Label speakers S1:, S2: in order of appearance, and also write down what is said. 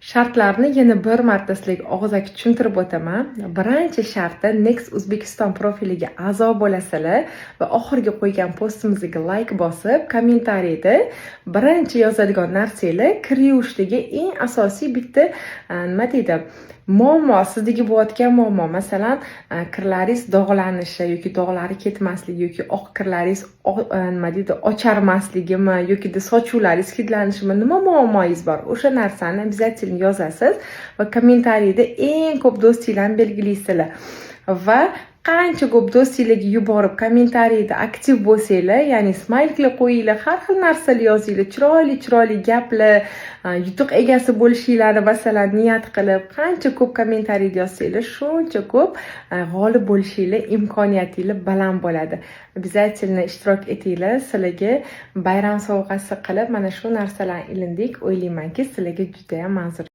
S1: Shartlarni yana bir marta sizlarga og'zaki tushuntirib o'taman. Birinchi sharti Next Uzbekistan profiliga a'zo bo'lasizlar va oxirgi qo'ygan postimizga like bosib, kommentariyda birinchi yozadigan narsanglar kir yuvishdagi eng asosiy bitta nima deydi? Muammo, sizdagi bo'layotgan muammo, masalan, kirlaringiz dog'lanishi yoki dog'lari ketmasligi yoki oq kirlaringiz nima deydi, ocharmasligimi yoki sochuvlaringiz hidlanishimi, nima muammoyingiz bor? O'sha narsani обязательно yozasiz va kommentariyda eng ko'p do'stinglarni belgilaysizlar. Va qancha ko'p do'stinglarga yuborib kommentariyda aktiv bo'lsanglar, ya'ni smayliklar qo'yinglar, har xil narsalar yozinglar, chiroyli gaplar, yutuq egasi bo'lishinglarni masalan niyat qilib, qancha ko'p kommentariyda yozsanglar, shuncha ko'p g'olib bo'lishinglar imkoniyatingiz baland bo'ladi. Обязательно ishtirok etinglar. Sizlarga bayram sovg'asi qilib mana shu narsalarni ilindik. O'ylaymanki, sizlarga juda ham manzur